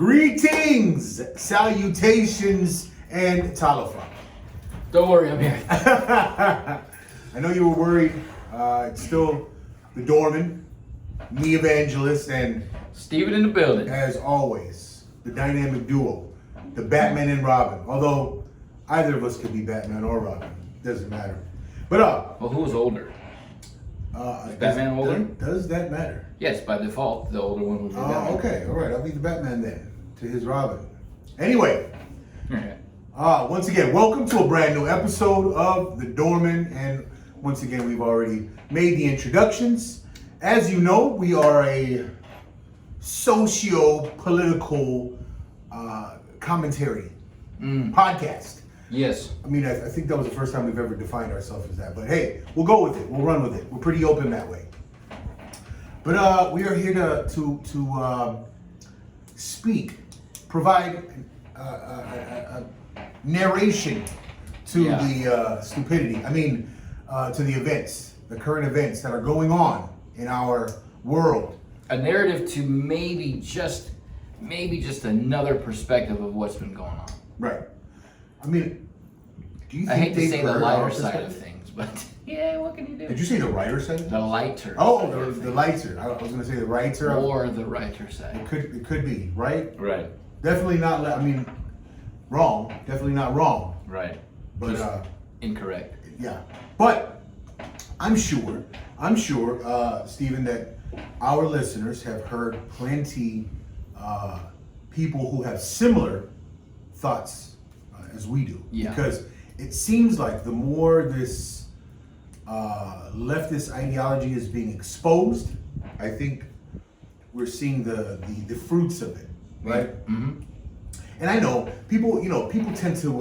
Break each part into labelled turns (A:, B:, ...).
A: Greetings, salutations, and talofa.
B: Don't worry, I'm here.
A: I know you were worried. It's still the doorman, me evangelist, and
B: Steven in the building.
A: as always, the dynamic duo, the Batman and Robin. Although either of us could be Batman or Robin, doesn't matter. But
B: Well, who's older?
A: is
B: Batman older?
A: Does that matter?
B: Yes, by default, the older one would be Batman.
A: Oh, okay, all right. I'll be the Batman then, to his Robin. Anyway. Once again, welcome to a brand new episode of The Doorman, and once again, we've already made the introductions. As you know, we are a socio-political commentary podcast.
B: Yes.
A: I mean, I think that was the first time we've ever defined ourselves as that, but hey, we'll go with it. We'll run with it. We're pretty open that way. But we are here to speak, provide narration to the stupidity. I mean, to the events, the current events that are going on in our world.
B: A narrative to maybe just another perspective of what's been going on.
A: Right. I mean, do you think
B: I hate to
A: they've
B: say the
A: heard our
B: lighter side of
A: perspective?
B: things, but yeah, what can you do?
A: Did you say the writer side?
B: The lighter.
A: Oh,
B: side
A: the
B: of things.
A: lighter. I was going to say the writer.
B: Or the writer side.
A: It could be, right?
B: Right.
A: Definitely not. I mean, wrong. Definitely not wrong.
B: Right.
A: But
B: Just incorrect.
A: yeah. But I'm sure, Stephen, that our listeners have heard plenty people who have similar thoughts as we do.
B: Yeah.
A: Because it seems like the more this leftist ideology is being exposed, I think we're seeing the fruits of it, right?
B: Mm-hmm.
A: And I know people tend to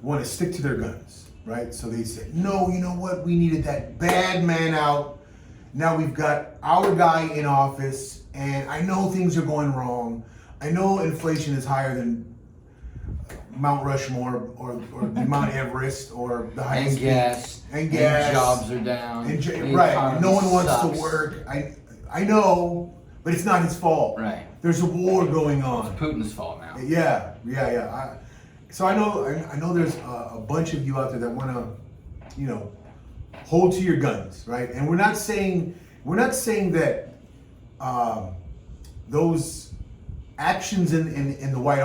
A: want to stick to their guns, right? So they say, no, you know what? We needed that bad man out. Now we've got our guy in office, and I know things are going wrong. I know inflation is higher than Mount Rushmore or Mount Everest or the highest peak. And gas.
B: And jobs are down. The
A: Right.
B: economy
A: No one wants
B: sucks.
A: to work. I know, but it's not his fault.
B: Right.
A: There's a war going on.
B: It's Putin's fault now.
A: Yeah. So I know there's a bunch of you out there that want to, hold to your guns, right? And we're not saying that those actions in the White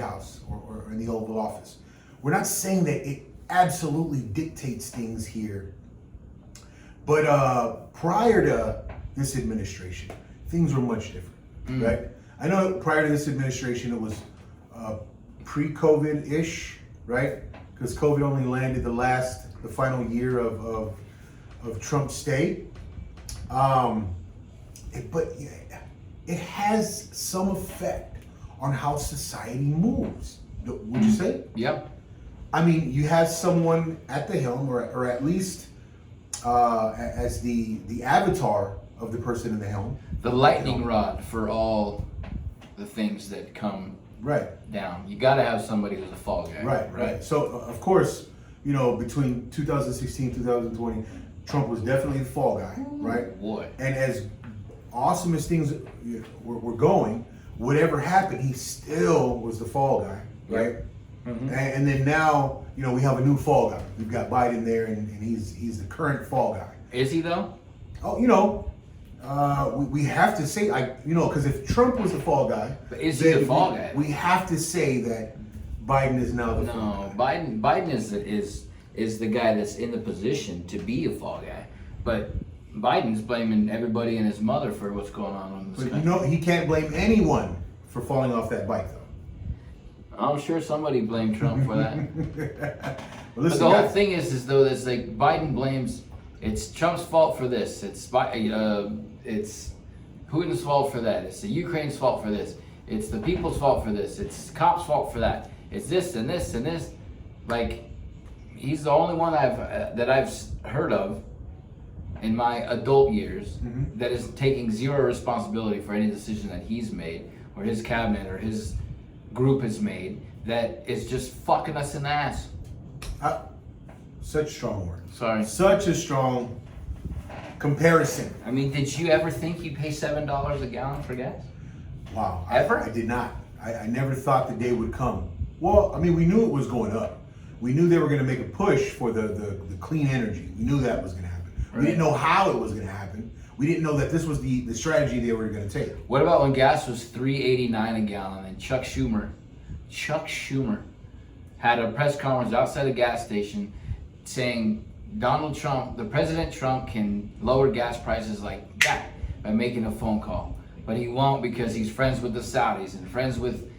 A: House or in the Oval Office, we're not saying that it absolutely dictates things here. But prior to this administration, things were much different, right? I know prior to this administration, it was pre-COVID-ish, right? Because COVID only landed the final year of Trump's stay. But it has some effect on how society moves. Would you say?
B: Yep.
A: I mean, you have someone at the helm, or at least as the avatar of the person in the helm.
B: The lightning rod for all the things that come
A: Right.
B: down. You got to have somebody who's a fall guy.
A: Right. So, of course, between 2016 and 2020, Trump was definitely the fall guy, right?
B: Boy.
A: And as awesome as things were going, whatever happened, he still was the fall guy, right?
B: Mm-hmm.
A: And then now, we have a new fall guy. We've got Biden there, and he's the current fall guy.
B: Is he though?
A: Oh, we have to say, because if Trump was the fall guy,
B: But is he
A: then
B: the fall guy?
A: We have to say that Biden is now the fall guy.
B: No, Biden is the guy that's in the position to be a fall guy, but Biden's blaming everybody and his mother for what's going on in this
A: But
B: country.
A: he can't blame anyone for falling off that bike, though.
B: I'm sure somebody blamed Trump for that.
A: Well,
B: But
A: listen,
B: the whole
A: guys,
B: thing is though that's like Biden blames it's Trump's fault for this. It's Putin's fault for that. It's the Ukraine's fault for this. It's the people's fault for this. It's cops' fault for that. It's this and this and this. Like he's the only one that I've heard of in my adult years that is taking zero responsibility for any decision that he's made or his cabinet or his group has made that is just fucking us in the ass.
A: such strong word.
B: Sorry.
A: Such a strong comparison.
B: I mean, did you ever think you'd pay $7 a gallon for gas?
A: Wow.
B: Ever?
A: I did not. I never thought the day would come. Well, I mean, we knew it was going up. We knew they were going to make a push for the clean energy. We knew that was going to happen.
B: Right.
A: We didn't know how it was going to happen. We didn't know that this was the strategy they were going to take.
B: What about when gas was $3.89 a gallon and Chuck Schumer had a press conference outside a gas station saying Donald Trump, the President Trump, can lower gas prices like that by making a phone call, but he won't because he's friends with the Saudis and friends with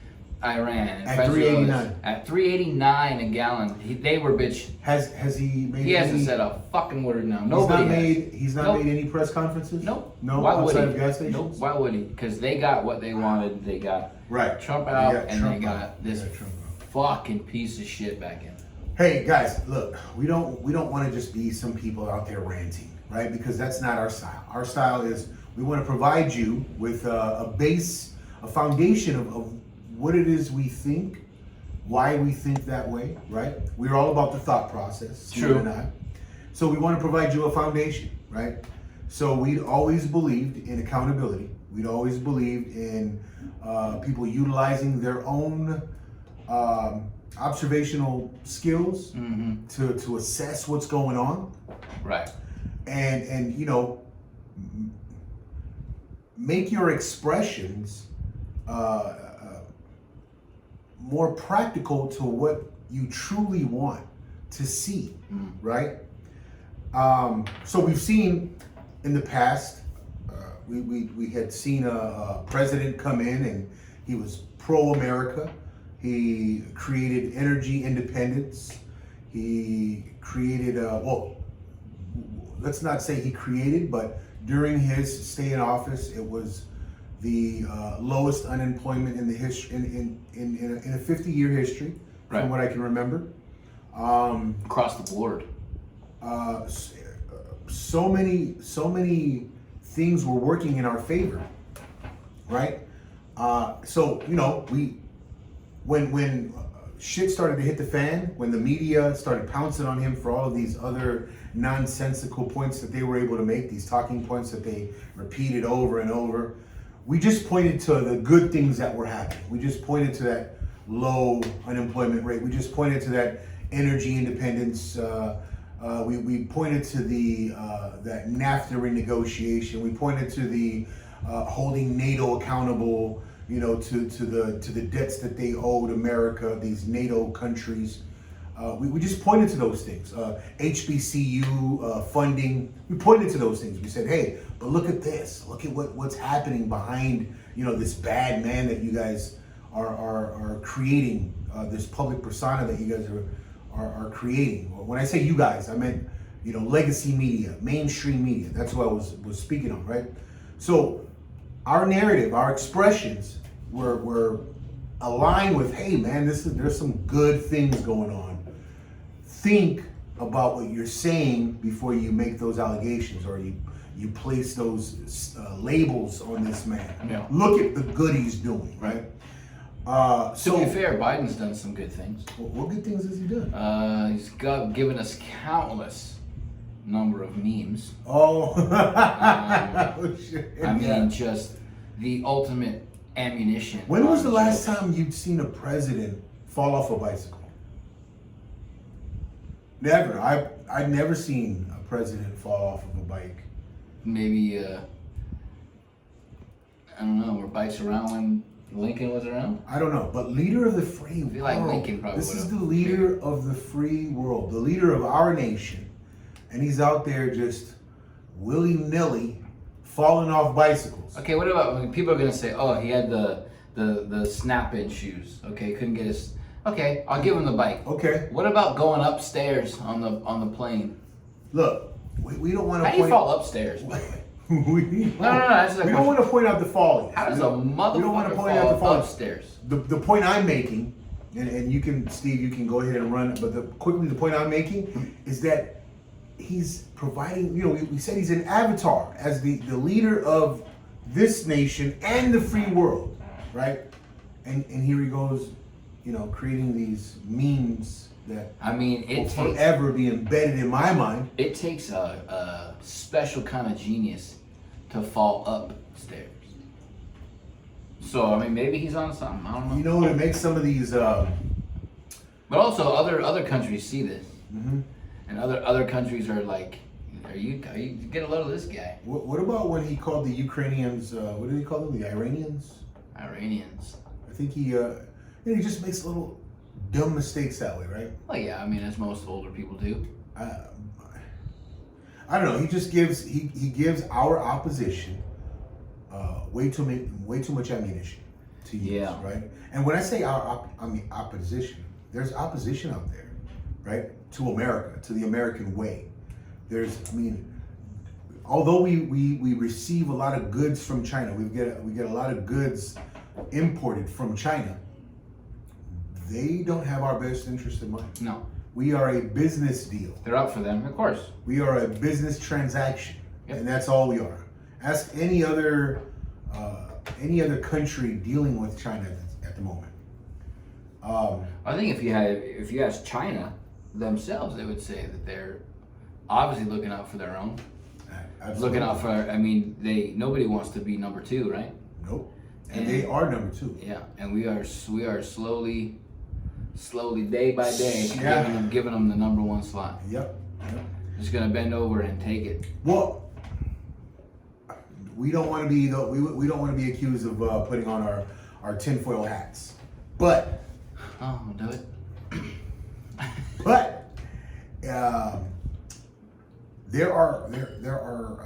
B: Iran and
A: At
B: friends with
A: $3.89.
B: others. At $3.89 a gallon, they were bitch.
A: Has he made?
B: He hasn't
A: any,
B: said a fucking word now.
A: He's
B: Nobody
A: not
B: has.
A: made. He's not
B: Nope.
A: made any press conferences.
B: Nope.
A: No.
B: Why would
A: outside
B: he?
A: of gas stations.
B: Nope. Why would he? Because they got what they wanted. They got
A: Right.
B: Trump out,
A: got
B: and
A: Trump
B: they got
A: out.
B: this
A: They got Trump out.
B: fucking piece of shit back in.
A: Hey guys, look, we don't want to just be some people out there ranting, right? Because that's not our style. Our style is we want to provide you with a base, a foundation of what it is we think, why we think that way, right? We're all about the thought process, Steve
B: True.
A: and I. So we want to provide you a foundation, right? So we always believed in accountability. We'd always believed in people utilizing their own observational skills to assess what's going on,
B: Right.
A: and you know, make your expressions more practical to what you truly want to see, right? So we've seen in the past, we had seen a president come in and he was pro-America. He created energy independence. He created, well, let's not say he created, but during his stay in office, it was the lowest unemployment in the history in a 50-year history,
B: Right.
A: from what I can remember.
B: Across the board.
A: So many things were working in our favor, right? So you know, when shit started to hit the fan, when the media started pouncing on him for all of these other nonsensical points that they were able to make, these talking points that they repeated over and over, we just pointed to the good things that were happening. We just pointed to that low unemployment rate. We just pointed to that energy independence. We pointed to the that NAFTA renegotiation. We pointed to the holding NATO accountable, you know, to the debts that they owed America, these NATO countries. We just pointed to those things. HBCU funding. We pointed to those things. We said, hey, but look at this. Look at what's happening behind, you know, this bad man that you guys are creating, this public persona that you guys are creating. When I say you guys, I meant, you know, legacy media, mainstream media. That's what I was speaking on, right? So our narrative, our expressions were aligned with, hey man, there's some good things going on. Think about what you're saying before you make those allegations or you place those labels on this man.
B: Yeah.
A: Look at the good he's doing, right?
B: To be fair, Biden's done some good things.
A: What good things has he done?
B: He's given us countless number of memes.
A: Oh, oh shit.
B: I mean, just the ultimate ammunition.
A: When was
B: on
A: the last
B: show.
A: time you'd seen a president fall off a bicycle? Never. I've never seen a president fall off of a bike.
B: Maybe, I don't know, were bikes around when Lincoln was around?
A: I don't know, but leader of the free
B: I feel
A: world.
B: like Lincoln probably
A: This is
B: would've-
A: the leader of the free world, the leader of our nation, and he's out there just willy-nilly falling off bicycles.
B: Okay, what about when people are gonna say, oh, he had the snap-in shoes. Okay, couldn't get his. Okay, I'll give him the bike.
A: Okay,
B: What about going upstairs on the plane?
A: look, we don't want to.
B: How do you fall upstairs? By the way?
A: we
B: that's a
A: we don't want to point out the falling.
B: How does
A: We
B: a
A: don't- we don't want
B: motherfucker
A: to point out the
B: fall
A: falling.
B: upstairs?
A: The point I'm making, and you can, Steve, you can go ahead and run, but quickly the point I'm making is that he's providing, you know, we said he's an avatar as the leader of this nation and the free world, right? And here he goes, you know, creating these memes that
B: I mean,
A: will
B: it takes
A: forever be embedded in my mind.
B: a special kind of genius to fall upstairs. So I mean, maybe he's on something. I don't know.
A: You know, it makes some of these.
B: But also, other countries see this,
A: Mhm.
B: and other countries are like, are you get a load of this guy?
A: What about when he called the Ukrainians? What did he call them? The Iranians?
B: Iranians.
A: I think he just makes little dumb mistakes that way, right?
B: Well, yeah. I mean, as most older people do.
A: I don't know. He just gives he gives our opposition way too much ammunition to use,
B: Yeah.
A: right? And when I say opposition, there's opposition out there, right? To America, to the American way. Although we receive a lot of goods from China, we get a lot of goods imported from China. They don't have our best interest in mind.
B: No,
A: We are a business deal.
B: they're up for them, of course.
A: We are a business transaction,
B: Yep.
A: and that's all we are. Ask any other country dealing with China at the moment.
B: I think if you ask China themselves, they would say that they're obviously looking out for their own.
A: Absolutely.
B: Looking out for. I mean, nobody wants to be number two, right?
A: Nope. And they are number two.
B: Yeah, and we are slowly, day by day,
A: Yeah.
B: giving them the number one slot.
A: Yep.
B: Just gonna bend over and take it.
A: Well, we don't want to be we don't want to be accused of putting on our tinfoil hats, but
B: Oh, do it.
A: there are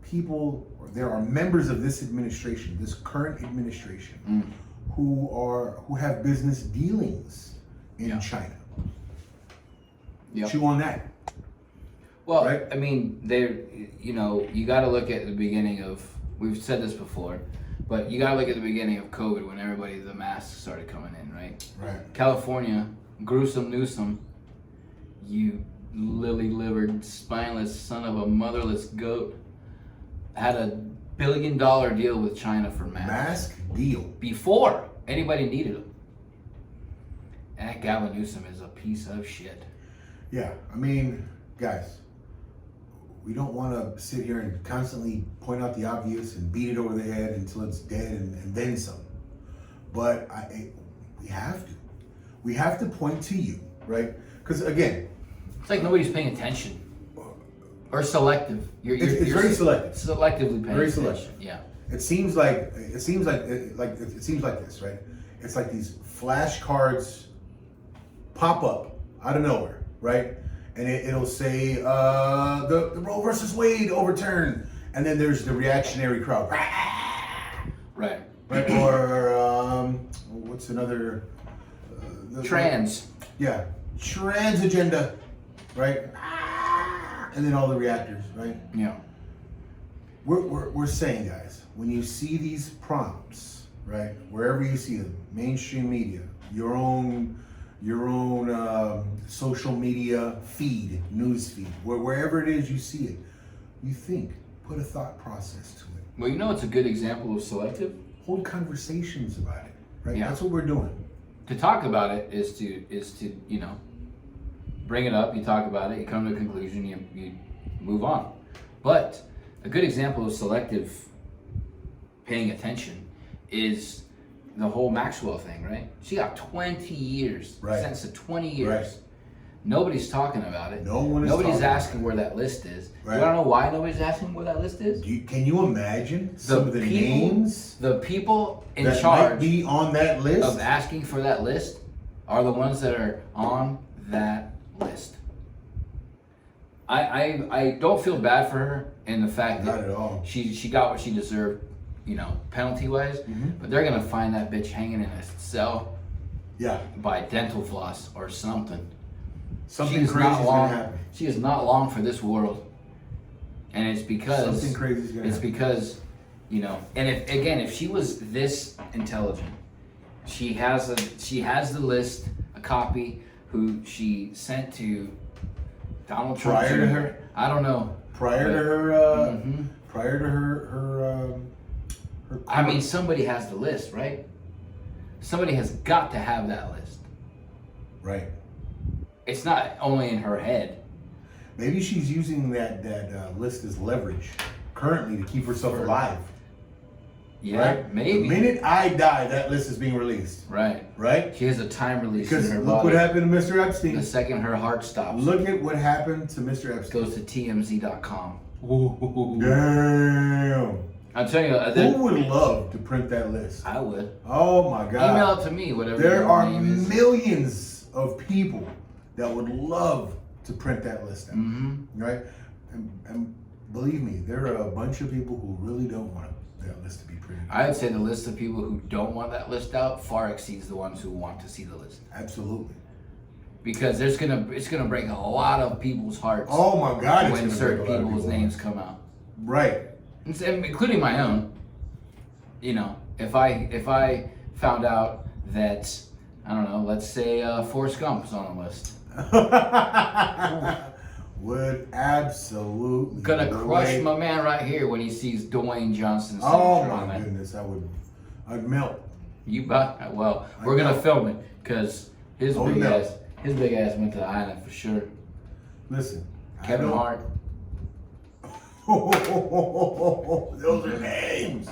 A: people, there are members of this administration, this current administration, who have business dealings in
B: Yeah.
A: China.
B: Yep.
A: Chew on that.
B: Well,
A: Right?
B: I mean, you got to look at the beginning of. We've said this before, but you got to look at the beginning of COVID when the masks started coming in, right?
A: Right.
B: California, gruesome Newsom, you lily-livered, spineless son of a motherless goat, had a $1 billion deal with China for masks.
A: Mask deal.
B: Before anybody needed them. And that Gavin Newsom is a piece of shit.
A: Yeah, I mean, guys, we don't want to sit here and constantly point out the obvious and beat it over the head until it's dead and then some. But we have to. We have to point to you, right? Because again,
B: It's like nobody's paying attention. Or selective.
A: it's very selective.
B: Selectively paying
A: Very
B: attention.
A: selective.
B: Yeah.
A: It seems like this, right? It's like these flashcards pop up out of nowhere, right? And it'll say the Roe versus Wade overturned, and then there's the reactionary crowd,
B: Right.
A: right? Or what's another?
B: Trans.
A: Yeah, trans agenda, right? And then all the reactors, right?
B: Yeah.
A: We're saying, guys, when you see these prompts, right, wherever you see them, mainstream media, your own social media feed, news feed, wherever it is you see it, you think, put a thought process to it.
B: Well, it's a good example of selective.
A: Hold conversations about it, right?
B: Yeah.
A: That's what we're doing.
B: To talk about it is to bring it up, you talk about it, you come to a conclusion, you move on. But a good example of selective paying attention is the whole Maxwell thing, right? She got 20 years,
A: Right.
B: sentenced to 20 years.
A: Right.
B: Nobody's talking about it.
A: No one is
B: Nobody's
A: talking
B: asking where that list is.
A: Right.
B: You wanna know why nobody's asking where that list is?
A: Can you imagine some of the names
B: The people in
A: that might
B: charge
A: be on that list?
B: of asking for that list are the ones that are on that list. I don't feel bad for her in the fact
A: Not
B: that
A: at all.
B: she got what she deserved, penalty wise.
A: Mhm.
B: But they're gonna find that bitch hanging in a cell
A: Yeah,
B: by dental floss or something.
A: something
B: She is
A: crazy
B: not
A: is
B: long.
A: gonna happen.
B: She is not long for this world, and it's because
A: Something crazy is gonna
B: it's
A: happen.
B: because and if she was this intelligent, she has the list, a copy, who she sent to Donald Trump
A: Prior to
B: Jr.
A: her-
B: I don't know.
A: Prior to
B: But-
A: her,
B: Mhm.
A: prior to her
B: I mean, somebody has the list, right? Somebody has got to have that list.
A: right.
B: It's not only in her head.
A: Maybe she's using that list as leverage currently to keep herself
B: For-
A: alive.
B: Yeah,
A: right?
B: maybe.
A: The minute I die, that list is being released.
B: Right.
A: Right?
B: She has a time release
A: Because
B: in her
A: look
B: body.
A: what happened to Mr. Epstein.
B: The second her heart stops,
A: Look at what happened to Mr. Epstein.
B: goes to TMZ.com.
A: Damn.
B: I'm telling you,
A: Who would love to print that list?
B: I would.
A: Oh my God.
B: Email it to me, whatever
A: There
B: your
A: are
B: name is.
A: millions of people that would love to print that list out.
B: Mm-hmm.
A: Right? And believe me, there are a bunch of people who really don't want that list to be printed.
B: I would say the list of people who don't want that list out far exceeds the ones who want to see the list.
A: Absolutely.
B: Because it's gonna break a lot of people's hearts
A: Oh my God. it's
B: when
A: gonna
B: certain
A: break a lot of
B: people's
A: people's
B: names
A: hearts.
B: come out.
A: Right.
B: Including my own. You know, if I found out that, I don't know, let's say Forrest Gump is on the list.
A: Would absolutely
B: Gonna
A: blow
B: crush
A: away.
B: my man right here when he sees Dwayne Johnson's
A: Oh
B: signature on
A: my
B: there.
A: goodness, I'd melt.
B: You bet. Well,
A: I
B: we're gonna
A: know.
B: film it because his
A: Oh,
B: big
A: no.
B: ass went to the island for sure.
A: Listen,
B: Kevin Hart.
A: Those are names.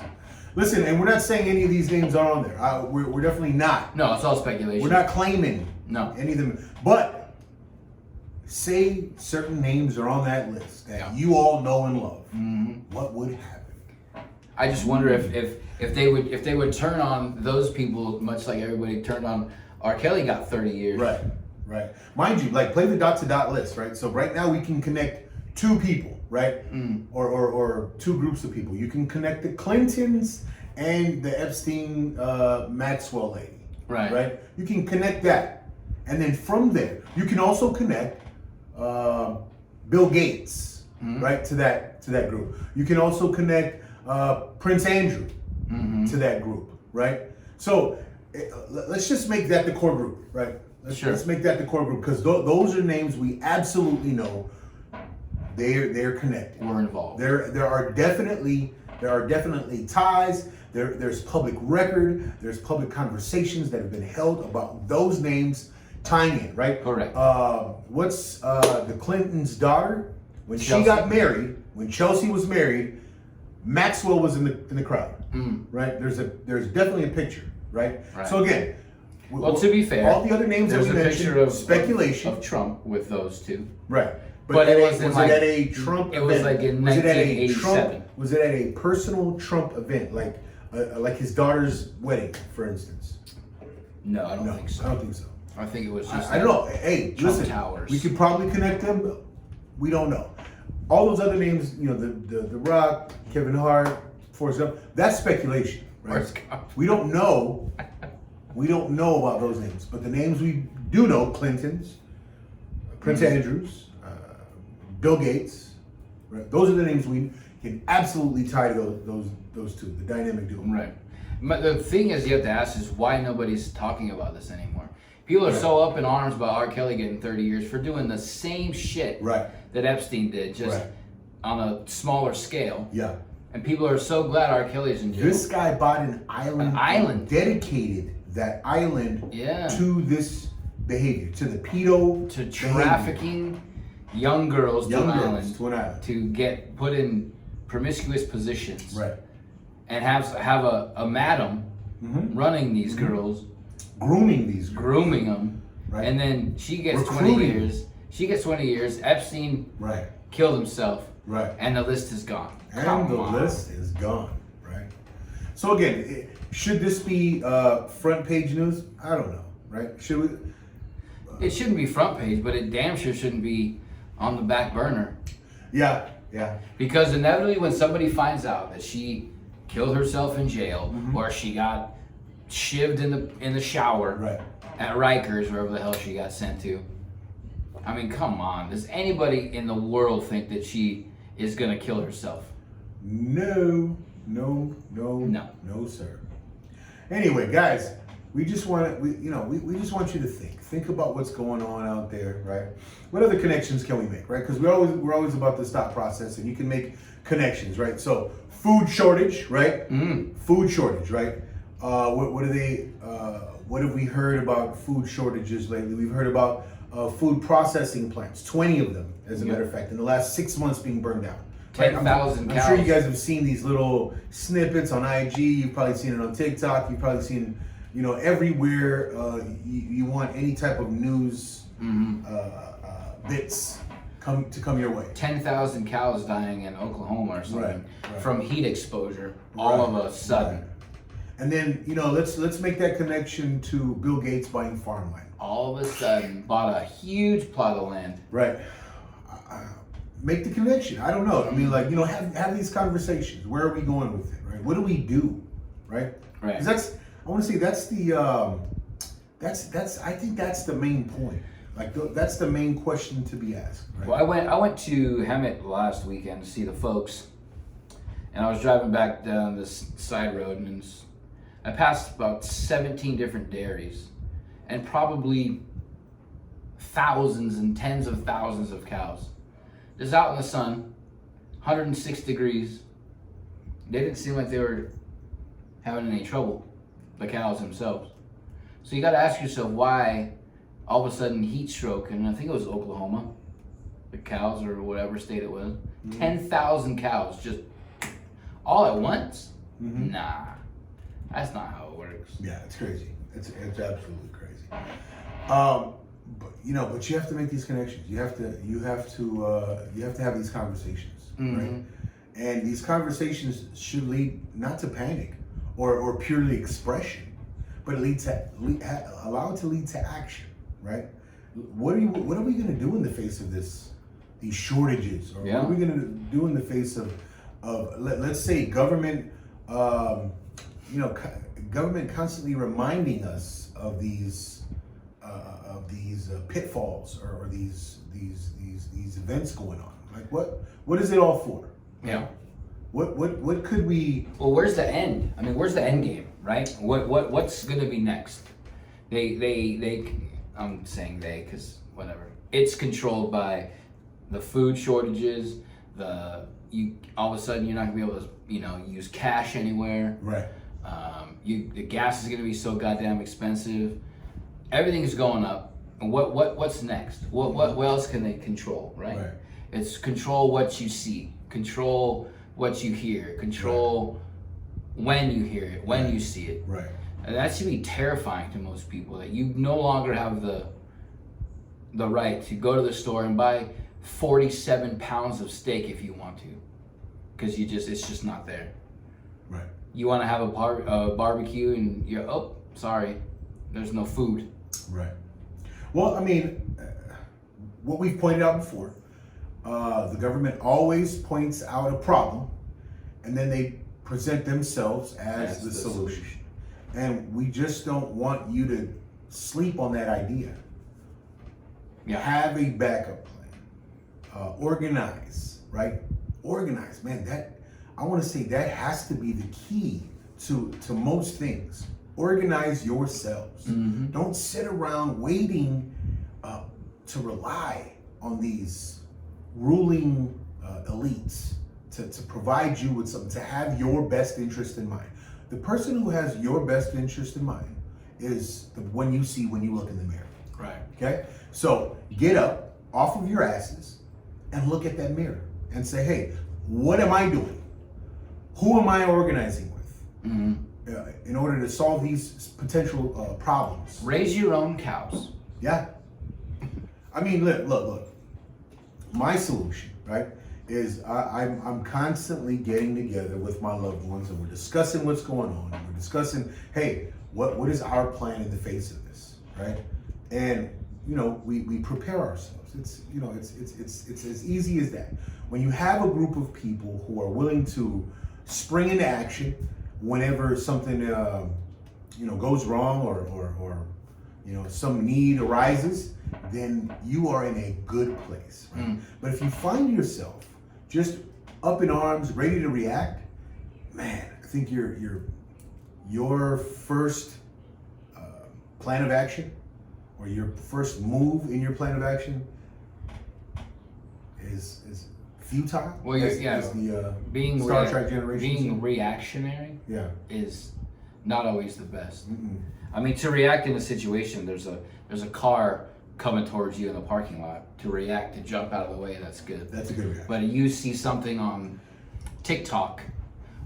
A: Listen, and we're not saying any of these names are on there. We're definitely not.
B: No, it's all speculation.
A: We're not claiming
B: No.
A: any of them. But say certain names are on that list that
B: Yeah.
A: you all know and love.
B: Mhm.
A: What would happen?
B: I just wonder if they would turn on those people much like everybody turned on R. Kelly got 30 years.
A: Right, right. Mind you, like play the dot to dot list, right? So right now we can connect two people, right? Or two groups of people. You can connect the Clintons and the Epstein Maxwell lady.
B: Right.
A: Right? You can connect that. And then from there, you can also connect Bill Gates, right, to that group. You can also connect Prince Andrew to that group, right? So let's just make that the core group, right? Let's make that the core group because those are names we absolutely know. They're connected.
B: We're involved.
A: There are definitely ties. There's public record. There's public conversations that have been held about those names tying in, right?
B: Correct.
A: What's the Clinton's daughter? When
B: Chelsea.
A: she got married, when Chelsea was married, Maxwell was in the crowd, right? There's definitely a picture, right?
B: Right.
A: So again,
B: Well, to be fair,
A: all the other names that
B: there's
A: we
B: a
A: mentioned,
B: picture
A: speculation,
B: of Trump with those two.
A: right?
B: But it wasn't
A: was
B: like-
A: it at a Trump
B: it was
A: event?
B: like in
A: Was it at a
B: 1987.
A: Trump? Was it at a personal Trump event, like his daughter's wedding, for instance?
B: No, I don't think so.
A: I don't think so.
B: I think it was just.
A: I don't know. Hey,
B: Trump
A: listen,
B: Towers.
A: we could probably connect them. We don't know. All those other names, you know, the Rock, Kevin Hart, Forrest Gump, that's speculation, right?
B: Forrest Gump.
A: We don't know. We don't know about those names, but the names we do know: Clintons, Prince Andrews, Bill Gates. Right? Those are the names we can absolutely tie to those two, the dynamic duo.
B: Right. But the thing is, you have to ask is why nobody's talking about this anymore. People are so up in arms about R. Kelly getting 30 years for doing the same shit
A: Right.
B: that Epstein did, just
A: Right.
B: on a smaller scale.
A: Yeah.
B: And people are so glad R. Kelly's in jail.
A: This guy bought an island.
B: An island.
A: And dedicated that island
B: Yeah.
A: to this behavior, to the pedo
B: to
A: behavior.
B: trafficking young girls
A: young
B: to an
A: girls
B: island
A: to an island.
B: to get put in promiscuous positions
A: Right.
B: and have a madam running these girls,
A: Grooming these girls.
B: grooming them,
A: Right.
B: and then she gets
A: Recruiting.
B: 20 years. She gets 20 years. Epstein
A: Right.
B: killed himself,
A: Right.
B: and the list is gone.
A: And
B: Come
A: the
B: on.
A: list is gone. Right. So again, should this be front page news? I don't know. Right. Should we?
B: It shouldn't be front page, but it damn sure shouldn't be on the back burner.
A: Yeah. Yeah.
B: Because inevitably, when somebody finds out that she killed herself in jail, or she got shivved in the shower
A: Right.
B: at Rikers, wherever the hell she got sent to. I mean, come on. Does anybody in the world think that she is gonna kill herself?
A: No, sir. Anyway, guys, we just want we just want you to think about what's going on out there, right? What other connections can we make, right? Because we're always about this thought process, and you can make connections, right? So food shortage, right? Food shortage, right? What are they? What have we heard about food shortages lately? We've heard about food processing plants, 20 of them, as a matter of fact, in the last 6 months being burned down. Right?
B: 10,000
A: I'm
B: cows.
A: sure you guys have seen these little snippets on IG. You've probably seen it on TikTok. You've probably seen, everywhere you want any type of news bits come your way.
B: 10,000 cows dying in Oklahoma or something
A: Right.
B: from heat exposure all of a sudden.
A: Right. And then let's make that connection to Bill Gates buying farmland.
B: All of a sudden, bought a huge plot of land.
A: Right. Make the connection. I don't know. I mean, have these conversations. Where are we going with it? Right. What do we do? Right.
B: Right.
A: 'Cause I want to say that's the I think that's the main point. That's the main question to be asked. Right?
B: Well, I went to Hemet last weekend to see the folks, and I was driving back down this side road, and I passed about 17 different dairies, and probably thousands and tens of thousands of cows, just out in the sun, 106 degrees. They didn't seem like they were having any trouble, the cows themselves. So you got to ask yourself why all of a sudden heat stroke, and I think it was Oklahoma, the cows or whatever state it was, 10,000 cows just all at once? Nah, that's not how it works.
A: Yeah, it's crazy. It's absolutely crazy. But you have to make these connections. You have to have these conversations, right? And these conversations should lead not to panic or purely expression, but allow it to lead to action, right? What are we going to do in the face of these shortages, or what are we going to do in the face of let's say government, government constantly reminding us of these pitfalls or these events going on. Like what is it all for?
B: Yeah.
A: What could we?
B: Well, where's the end? I mean, where's the end game, right? What's going to be next? They I'm saying they because whatever. It's controlled by the food shortages. All of a sudden you're not gonna be able to use cash anywhere.
A: Right.
B: The gas is gonna be so goddamn expensive. Everything is going up. And what's next? What else can they control? Right. It's control what you see. Control what you hear. Control when you hear it. When you see it.
A: Right.
B: And that should be terrifying to most people, that you no longer have the right to go to the store and buy 47 pounds of steak if you want to, because it's just not there.
A: Right.
B: You want to have a barbecue and sorry, there's no food.
A: Right. Well, I mean, what we've pointed out before, the government always points out a problem, and then they present themselves as the solution. And we just don't want you to sleep on that idea.
B: Yeah.
A: Have a backup plan. Organize, right? Organize, man. I want to say that has to be the key to most things. Organize yourselves. Don't sit around waiting to rely on these ruling elites to provide you with something, to have your best interest in mind. The person who has your best interest in mind is the one you see when you look in the mirror.
B: Right.
A: Okay? So get up off of your asses and look at that mirror and say, hey, what am I doing? Who am I organizing with in order to solve these potential problems?
B: Raise your own cows.
A: Yeah. I mean, look. My solution, right, is I'm constantly getting together with my loved ones, and we're discussing what's going on. And we're discussing, hey, what is our plan in the face of this, right? And we prepare ourselves. It's as easy as that. When you have a group of people who are willing to spring into action whenever something goes wrong or some need arises, then you are in a good place. Right? But if you find yourself just up in arms, ready to react, man, I think your first plan of action, or your first move in your plan of action, is futile.
B: Well, being
A: Star Trek Generation.
B: Being reactionary, is not always the best. I mean, to react in a situation, there's a car coming towards you in the parking lot to react, to jump out of the way. That's good.
A: That's a good reaction.
B: But you see something on TikTok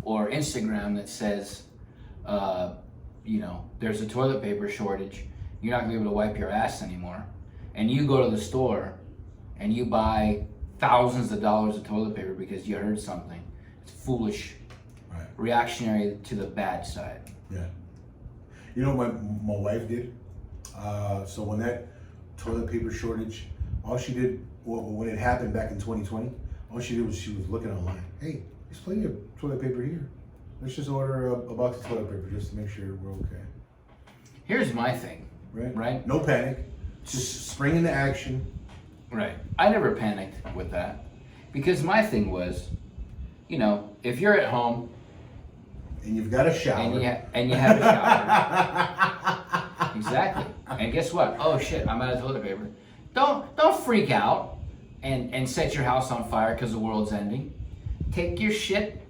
B: or Instagram that says, there's a toilet paper shortage. You're not gonna be able to wipe your ass anymore. And you go to the store and you buy thousands of dollars of toilet paper because you heard something. It's foolish,
A: Right.
B: reactionary to the bad side.
A: Yeah. You know what my wife did? So when that toilet paper shortage, all she did, when it happened back in 2020, all she did was she was looking online. Hey, there's plenty of toilet paper here. Let's just order a box of toilet paper just to make sure we're okay.
B: Here's my thing. Right?
A: No panic. Just spring into action.
B: Right. I never panicked with that because my thing was, if you're at home
A: And you've got a shower.
B: and you have a shower, exactly. And guess what? Oh shit! I'm out of toilet paper. Don't freak out and set your house on fire because the world's ending. Take your shit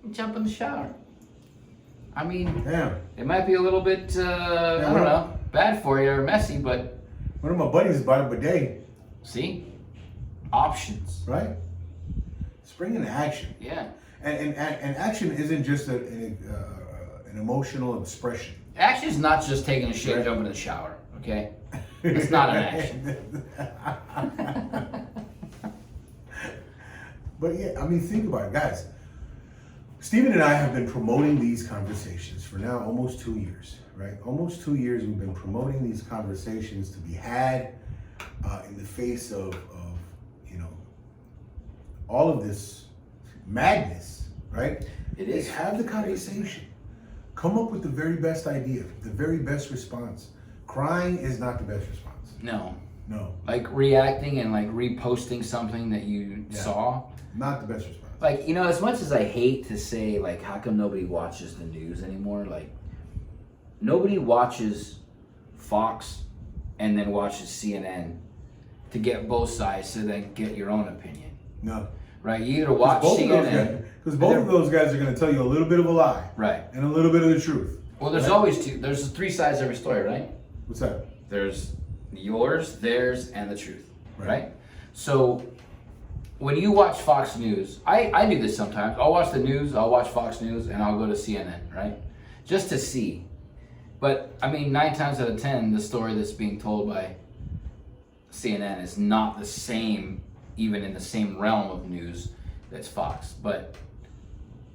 B: and jump in the shower. I mean,
A: Damn.
B: it might be a little bit I don't know, bad for you or messy, but
A: One of my buddies bought a bidet.
B: see, options.
A: Right? Spring into action.
B: Yeah.
A: And action isn't just an emotional expression.
B: Action is not just taking a shit and jumping in the shower, okay? It's not an action.
A: But yeah, I mean, think about it, guys. Stephen and I have been promoting these conversations for now almost 2 years, right? Almost 2 years we've been promoting these conversations to be had in the face of all of this madness, right?
B: It is.
A: Have the conversation. Come up with the very best idea, the very best response. Crying is not the best response.
B: No.
A: No,
B: Like reacting and like reposting something that you saw.
A: not the best response.
B: Like, as much as I hate to say, like, how come nobody watches the news anymore? Like, nobody watches Fox and then watches CNN to get both sides to then get your own opinion.
A: No.
B: Right? You either watch CNN.
A: Because both of those guys are going to tell you a little bit of a lie.
B: Right.
A: And a little bit of the truth.
B: Well, there's
A: Right?
B: always there's 3 sides to every story, right?
A: What's that?
B: There's yours, theirs, and the truth,
A: Right.
B: right? So when you watch Fox News, I do this sometimes. I'll watch the news, I'll watch Fox News, and I'll go to CNN, right? Just to see. But I mean, 9 times out of 10, the story that's being told by CNN is not the same, even in the same realm of news that's Fox. But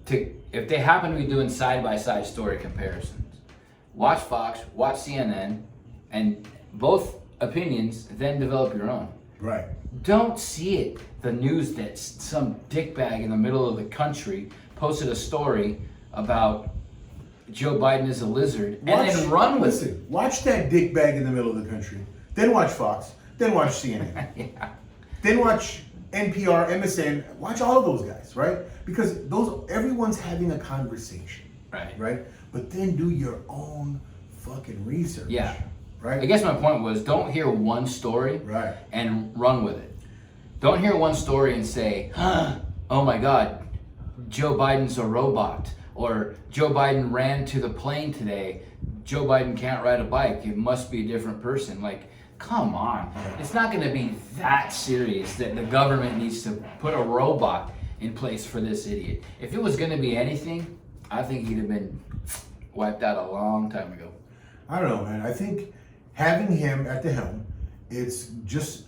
B: if they happen to be doing side-by-side story comparisons, watch Fox, watch CNN, and both opinions, then develop your own.
A: Right.
B: Don't see it, the news that some dickbag in the middle of the country posted a story about Joe Biden is a lizard and then run with it.
A: Watch that dick bag in the middle of the country. Then watch Fox. Then watch CNN.
B: Yeah.
A: Then watch NPR, MSN. Watch all of those guys, right? Because everyone's having a conversation.
B: Right.
A: Right? But then do your own fucking research.
B: Yeah.
A: Right?
B: I guess my point was, don't hear one story
A: Right.
B: and run with it. Don't hear one story and say, oh my God, Joe Biden's a robot. Or Joe Biden ran to the plane today. Joe Biden can't ride a bike. It must be a different person. Like, come on. It's not going to be that serious that the government needs to put a robot in place for this idiot. If it was going to be anything, I think he'd have been wiped out a long time ago.
A: I don't know, man. I think having him at the helm, it's just,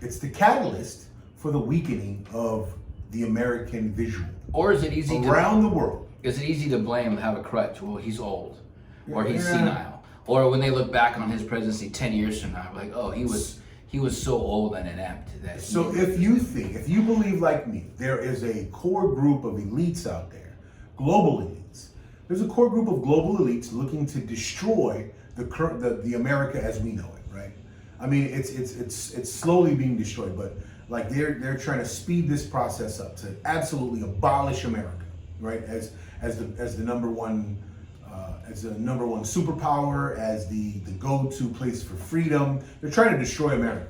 A: it's the catalyst for the weakening of the American visual
B: Or is it easy
A: around the world.
B: Is it easy to blame and have a crutch? Well, he's old, or he's
A: Yeah.
B: senile, or when they look back on his presidency 10 years from now, like, oh, he was so old and inept that.
A: So if you believe like me, there is a core group of elites out there, global elites. There's a core group of global elites looking to destroy the America as we know it, right? I mean, it's slowly being destroyed, but like they're trying to speed this process up to absolutely abolish America, right? As the number one superpower, as the go-to place for freedom. They're trying to destroy America.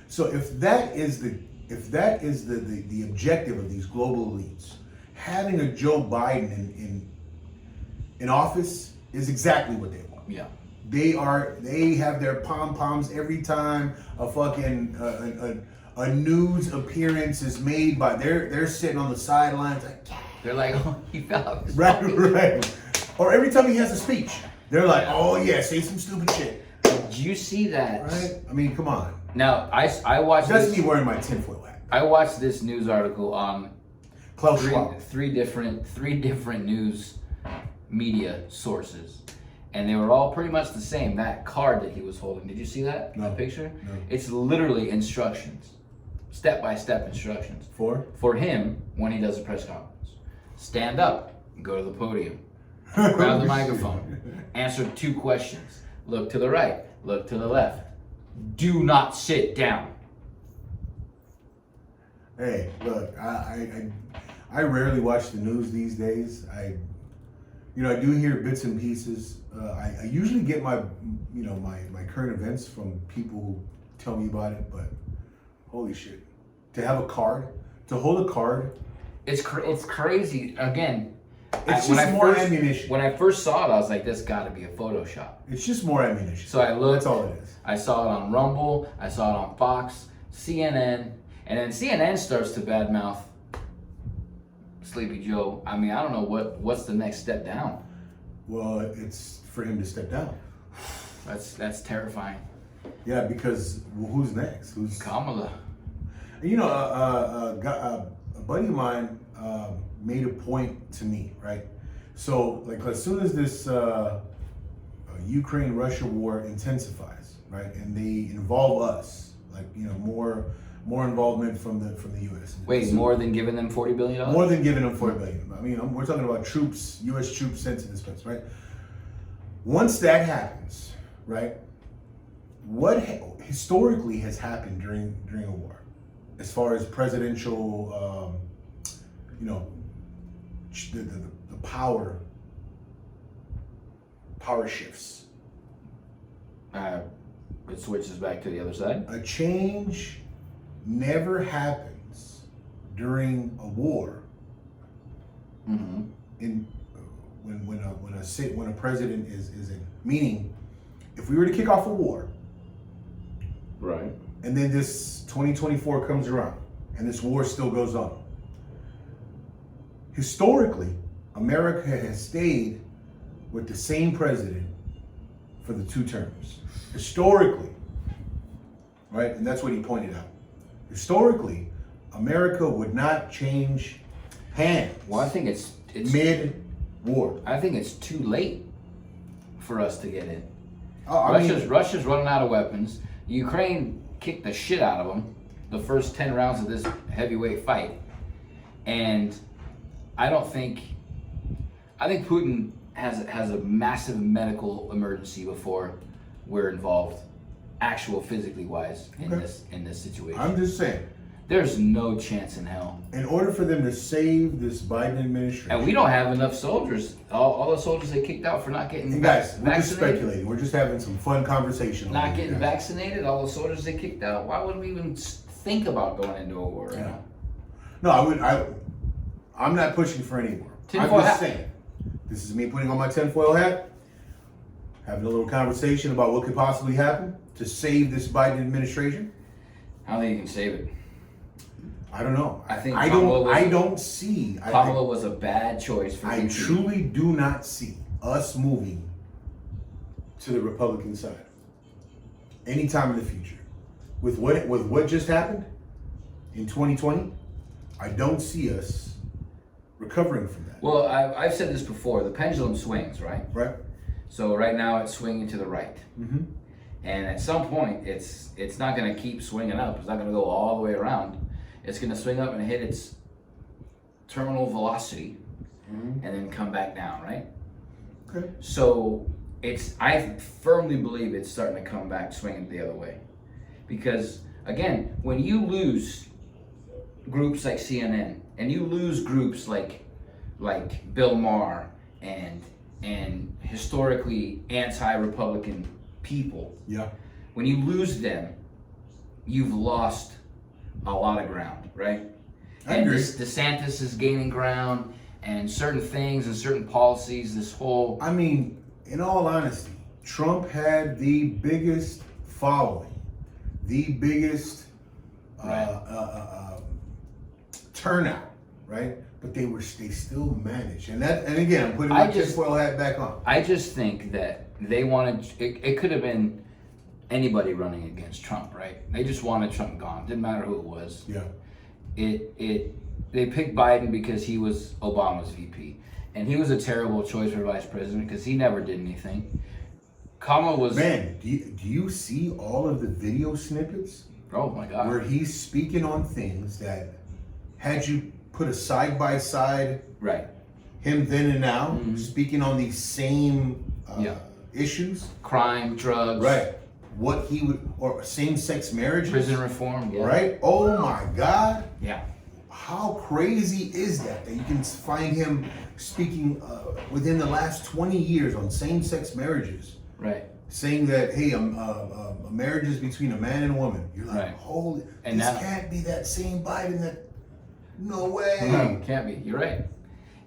A: So if that is the objective of these global elites, having a Joe Biden in office is exactly what they want.
B: Yeah.
A: They have their pom poms every time a fucking a news appearance is made by they're sitting on the sidelines like yeah.
B: They're like, oh, he fell out.
A: Right. Or every time he has a speech, they're like, oh yeah, say some stupid shit.
B: Did you see that?
A: Right? I mean, come on.
B: Now I watched.
A: That's
B: this,
A: me wearing my tinfoil hat.
B: I watched this news article on
A: Klaus Schwab.
B: three different news media sources, and they were all pretty much the same. That card that he was holding, did you see that?
A: No.
B: That picture?
A: No.
B: It's literally instructions, step-by-step instructions
A: For
B: him when he does a press conference. Stand up, go to the podium, grab the microphone, answer 2 questions, look to the right, look to the left, do not sit down.
A: Hey, look, I rarely watch the news these days. I do hear bits and pieces. I usually get my current events from people who tell me about it. But holy shit, to have a card, to hold a card,
B: It's crazy. Again,
A: it's just more ammunition.
B: When I first saw it, I was like, "This got to be a Photoshop."
A: It's just more ammunition.
B: So I looked.
A: That's all it is.
B: I saw it on Rumble. I saw it on Fox, CNN, and then CNN starts to badmouth Sleepy Joe. I mean, I don't know what's the next step down.
A: Well, it's for him to step down.
B: That's terrifying.
A: Yeah, because who's next? Who's
B: Kamala?
A: A buddy of mine made a point to me, right? So, like, as soon as this Ukraine-Russia war intensifies, right, and they involve us, like, more involvement from the U.S.
B: Wait,
A: So,
B: more than giving them $40 billion?
A: more than giving them $40 billion. I mean, we're talking about troops, U.S. troops sent to this place, right? Once that happens, right, what historically has happened during a war, as far as presidential, the power shifts.
B: It switches back to the other side.
A: A change never happens during a war.
B: Mm-hmm.
A: When a president is in, meaning, if we were to kick off a war,
B: Right.
A: and then this 2024 comes around, and this war still goes on. Historically, America has stayed with the same president for the 2 terms. Historically, right? And that's what he pointed out. Historically, America would not change hands
B: Well, I think it's
A: mid-war.
B: I think it's too late for us to get in.
A: Oh,
B: Russia's running out of weapons. Ukraine kicked the shit out of them the first 10 rounds of this heavyweight fight. And I think Putin has a massive medical emergency before we're involved, actual physically wise, in
A: Okay.
B: this situation.
A: I'm just saying,
B: There's no chance in hell.
A: in order for them to save this Biden administration,
B: And we don't have enough soldiers. All the soldiers they kicked out for not getting
A: and guys, we're just
B: vaccinated.
A: speculating. We're just having some fun conversation. over
B: Not
A: here,
B: getting
A: guys.
B: vaccinated, all the soldiers they kicked out. Why would we even think about going into a war right
A: Yeah.
B: now?
A: No, I'm not pushing for any war. I'm
B: Tinfoil
A: just
B: hat.
A: saying. This is me putting on my tinfoil hat, having a little conversation about what could possibly happen to save this Biden administration.
B: I don't think you can save it.
A: I don't know.
B: I think
A: I don't see.
B: Kamala was a bad choice for
A: I
B: VP.
A: truly do not see us moving to the Republican side anytime in the future. With what just happened in 2020, I don't see us recovering from that.
B: Well, I've said this before. The pendulum swings, right?
A: Right?
B: So right now it's swinging to the right,
A: Mm-hmm.
B: and at some point it's not going to keep swinging up. It's not going to go all the way around. It's going to swing up and hit its terminal velocity,
A: Mm-hmm.
B: and then come back down, right?
A: Okay.
B: So I firmly believe it's starting to come back swinging the other way. Because again, when you lose groups like CNN and you lose groups like Bill Maher and historically anti-Republican people,
A: Yeah.
B: when you lose them, you've lost a lot of ground, right?
A: I
B: And
A: agree.
B: DeSantis is gaining ground, and certain things and certain policies, this whole
A: I mean, in all honesty, Trump had the biggest following, the biggest turnout, right? But they still managed, and again, I'm putting my tinfoil hat back on.
B: I just think that they wanted it could have been anybody running against Trump, right? They just wanted Trump gone. Didn't matter who it was.
A: Yeah.
B: They picked Biden because he was Obama's VP, and he was a terrible choice for vice president because he never did anything. Kamala was.
A: Man, do you see all of the video snippets?
B: Oh my God.
A: Where he's speaking on things that, had you put a side by side,
B: right,
A: him then and now, speaking on these same issues,
B: crime, drugs,
A: right? What he would, or same-sex marriages,
B: prison reform,
A: right? Oh my God,
B: yeah.
A: How crazy is that you can find him speaking within the last 20 years on same-sex marriages,
B: right?
A: Saying that, hey, a marriage is between a man and a woman. You're like,
B: right.
A: Holy,
B: and
A: this can't be that same Biden. That, no way.
B: No, can't be. You're right.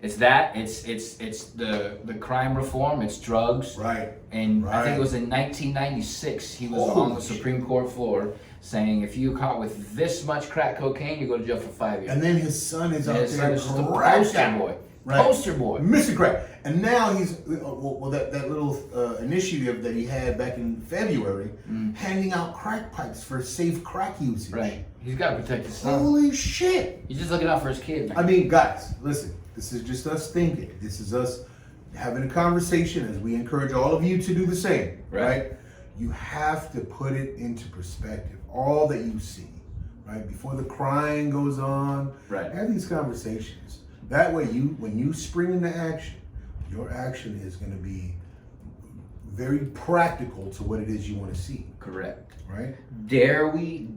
B: It's that. It's the crime reform. It's drugs.
A: Right.
B: And I think it was in 1996. He was on the Supreme Court floor saying, if you caught with this much crack cocaine, you go to jail for 5 years.
A: And then his son is out there,
B: just a poster boy. Right. Poster boy.
A: Mr. Crack. And now he's, that little initiative that he had back in February, handing out crack pipes for safe crack usage.
B: Right. He's got to protect his son.
A: Holy shit.
B: He's just looking out for his kid, man.
A: I mean, guys, listen, this is just us thinking. This is us having a conversation as we encourage all of you to do the same, right? You have to put it into perspective, all that you see, right? Before the crying goes on, have these conversations. That way, when you spring into action, your action is going to be very practical to what it is you want to see.
B: Correct.
A: Right?
B: Dare we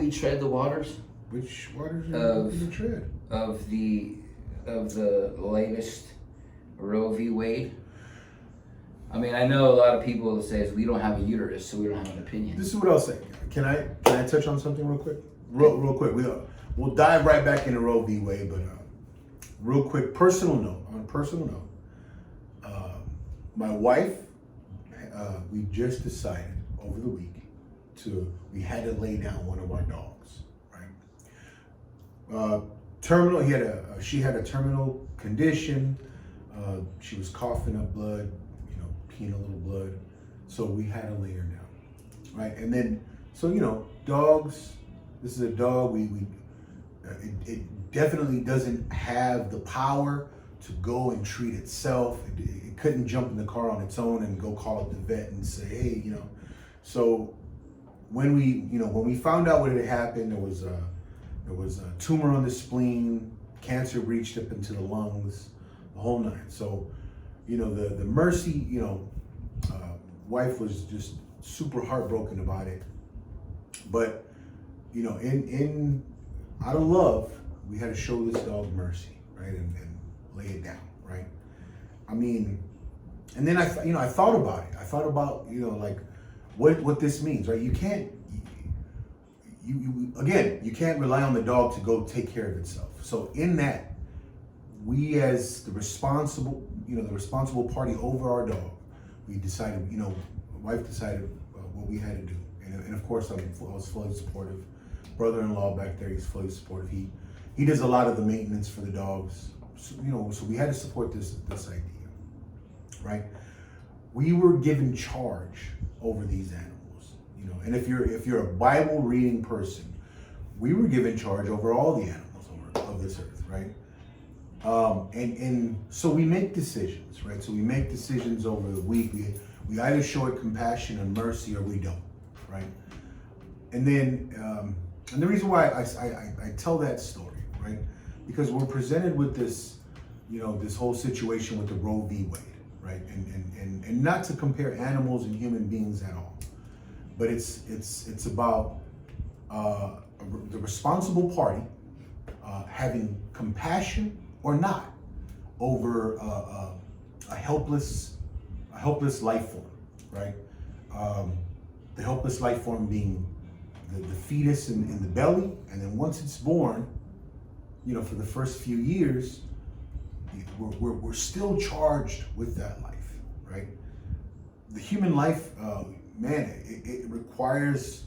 B: tread the waters?
A: Which waters are we going to tread?
B: Of the latest Roe v. Wade? I mean, I know a lot of people that say we don't have a uterus, so we don't have an opinion.
A: This is what I'll say. Can I touch on something real quick? Real quick. We'll dive right back into Roe v. Wade, but real quick, on a personal note, my wife, we just decided over the week we had to lay down one of our dogs, right? Terminal. She had a terminal condition. She was coughing up blood, peeing a little blood. So we had to lay her down, right? And then, dogs. This is a dog. It definitely doesn't have the power to go and treat itself. It couldn't jump in the car on its own and go call up the vet and say, hey, So when we found out what had happened, there was a tumor on the spleen, cancer reached up into the lungs, the whole nine. So, the Mercy, wife was just super heartbroken about it. But, in out of love, we had to show this dog mercy, right, and lay it down, right. I mean, and then I thought about it. I thought about like what this means, right? You can't you can't rely on the dog to go take care of itself. So in that, we as the responsible party over our dog, we decided, wife decided what we had to do, and of course I was fully supportive. Brother-in-law back there, he's fully supportive. He does a lot of the maintenance for the dogs, so we had to support this idea, right? We were given charge over these animals, and if you're a Bible reading person, we were given charge over all the animals of this earth, right? And so we make decisions, right? So we make decisions over the week. We either show it compassion and mercy or we don't, right? And then, and the reason why I tell that story, right? Because we're presented with this, this whole situation with the Roe v. Wade, right? And not to compare animals and human beings at all, but it's about the responsible party having compassion or not over a helpless life form, right? The helpless life form being the fetus in the belly, and then once it's born, for the first few years, we're still charged with that life, right? the human life, man, it requires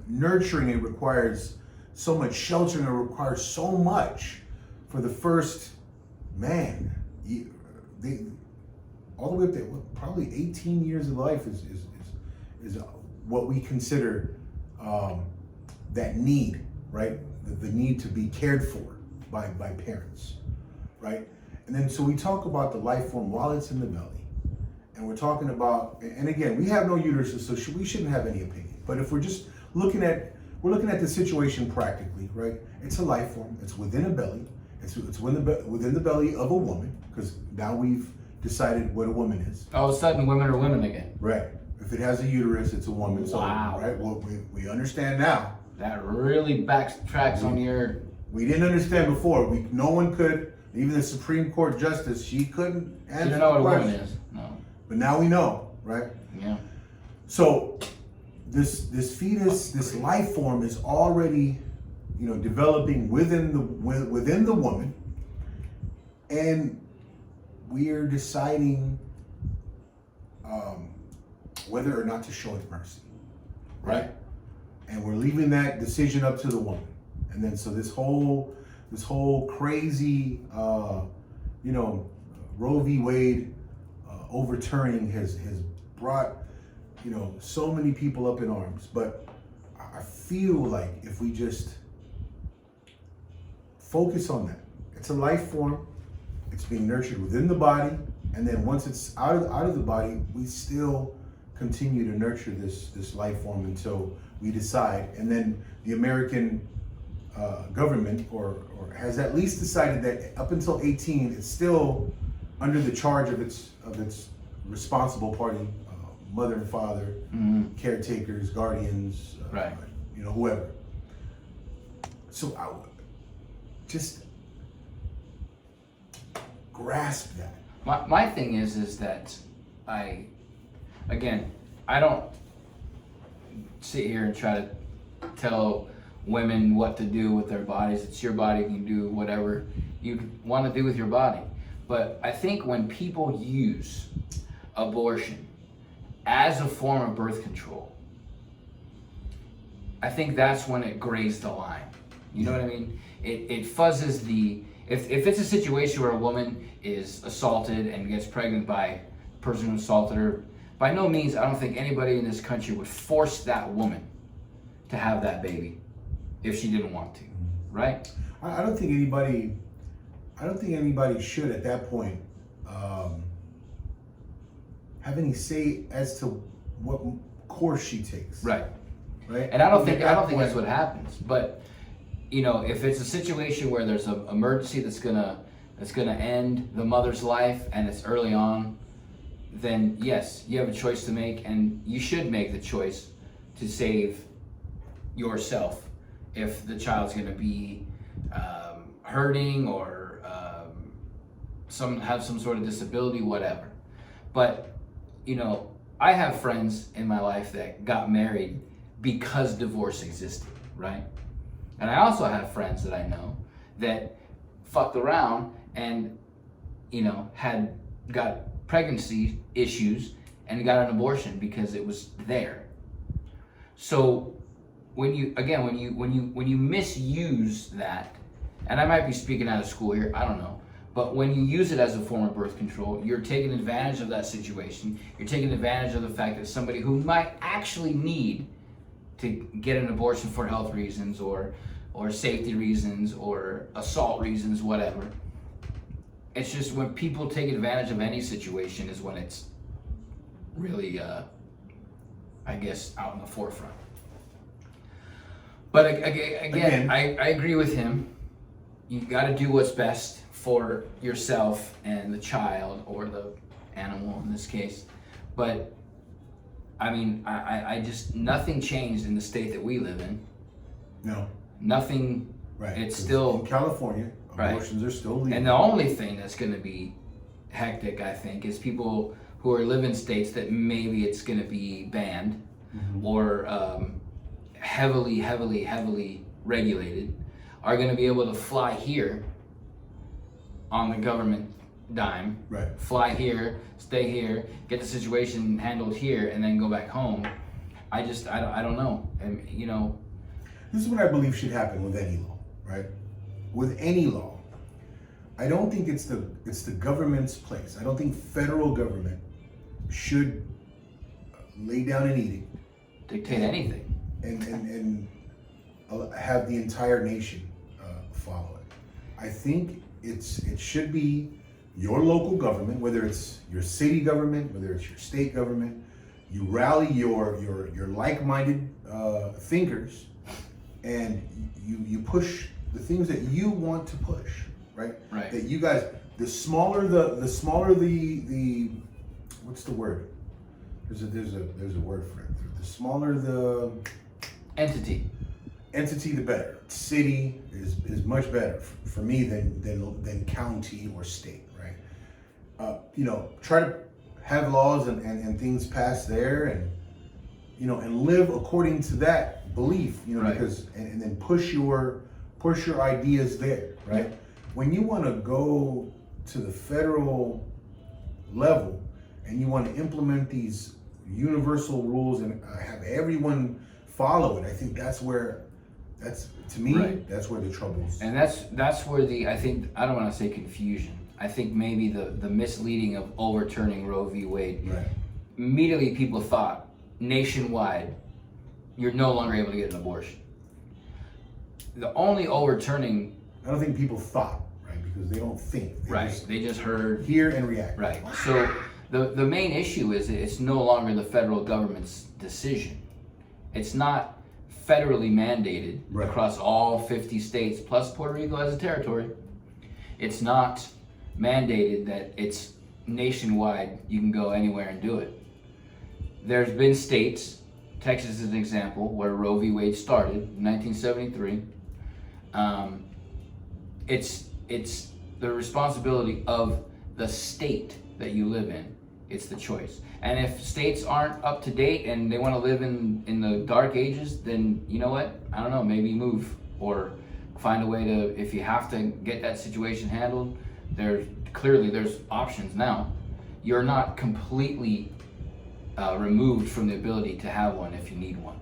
A: nurturing. It requires so much sheltering. It requires so much for the first man. All the way up there, probably 18 years of life is what we consider that need, right? The need to be cared for by parents, right? And then so we talk about the life form while it's in the belly, and we're talking about, and again, we have no uterus, so we shouldn't have any opinion. But if we're just looking at the situation practically, right? It's a life form. It's within a belly. It's within the belly of a woman, because now we've decided what a woman is.
B: All of a sudden, women are women again.
A: Right. If it has a uterus, it's a woman. So,
B: Wow.
A: right. Well, we understand now.
B: That really backtracks on your.
A: We didn't understand before. No one could. Even the Supreme Court justice, she couldn't answer
B: You don't know
A: the
B: what a
A: question.
B: woman is. No.
A: But now we know, right?
B: Yeah.
A: So this fetus, this life form is already, developing within the woman, and we are deciding whether or not to show it mercy, right? And we're leaving that decision up to the woman. And then so this whole crazy, Roe v. Wade overturning has brought, so many people up in arms. But I feel like if we just focus on that, it's a life form, it's being nurtured within the body, and then once it's out of the body, we still continue to nurture this life form until we decide. And then the American government or has at least decided that up until 18, it's still under the charge of its responsible party, mother and father, caretakers, guardians,
B: Right.
A: Whoever. So I would just grasp that.
B: My thing is that I don't sit here and try to tell women what to do with their bodies. It's your body. You can do whatever you want to do with your body. But I think when people use abortion as a form of birth control, I think that's when it grays the line. You know what I mean? It fuzzes the... If it's a situation where a woman is assaulted and gets pregnant by a person who assaulted her, by no means, I don't think anybody in this country would force that woman to have that baby if she didn't want to, right?
A: I don't think anybody should at that point have any say as to what course she takes.
B: Right.
A: Right.
B: And I don't think that's what happens. But if it's a situation where there's an emergency that's gonna end the mother's life and it's early on, then yes, you have a choice to make, and you should make the choice to save yourself if the child's gonna be hurting or have some sort of disability, whatever. But I have friends in my life that got married because divorce existed, right? And I also have friends that I know that fucked around and, got pregnancy issues and got an abortion because it was there. So when you misuse that, and I might be speaking out of school here, I don't know, but when you use it as a form of birth control, you're taking advantage of that situation. You're taking advantage of the fact that somebody who might actually need to get an abortion for health reasons or safety reasons or assault reasons, whatever. It's just when people take advantage of any situation is when it's really, I guess, out in the forefront. But again, I agree with him. You got to do what's best for yourself and the child or the animal in this case. But I mean, I just, nothing changed in the state that we live in.
A: No.
B: Nothing.
A: Right.
B: It's still
A: in California. Abortions are still legal.
B: And the only thing that's going to be hectic, I think, is people who live in states that maybe it's going to be banned or heavily regulated are going to be able to fly here on the government dime,
A: Right.
B: fly here, stay here, get the situation handled here, and then go back home. I don't know. And you know,
A: This is what I believe should happen with any law, right? With any law, I don't think it's the government's place. I don't think federal government should lay down an edict
B: dictate anything.
A: and have the entire nation follow it. I think it should be your local government, whether it's your city government, whether it's your state government. You rally your like-minded thinkers, and you push the things that you want to push, right?
B: Right.
A: That you guys, the smaller the what's the word? There's a word for it. The smaller the
B: Entity.
A: the better. City is much better for me than county or state, right? Try to have laws and things passed there, and live according to that belief,
B: Right.
A: because and then push your ideas there, right? When you want to go to the federal level and you want to implement these universal rules and have everyone follow it, I think that's where
B: Right.
A: that's where the trouble's.
B: And that's where I think, I don't want to say confusion. I think maybe the misleading of overturning Roe v. Wade.
A: Right.
B: Immediately people thought nationwide, you're no longer able to get an abortion. The only overturning,
A: I don't think people thought, right, because they don't think.
B: they just heard.
A: Hear and react.
B: Right. So the main issue is that it's no longer the federal government's decision. It's not federally mandated
A: Right.
B: across all 50 states plus Puerto Rico as a territory. It's not mandated that it's nationwide, you can go anywhere and do it. There's been states, Texas is an example, where Roe v. Wade started in 1973. It's the responsibility of the state that you live in. It's the choice. And if states aren't up to date and they want to live in the dark ages, then you know what? I don't know, maybe move or find a way to, if you have to get that situation handled, there's options now. You're not completely removed from the ability to have one if you need one.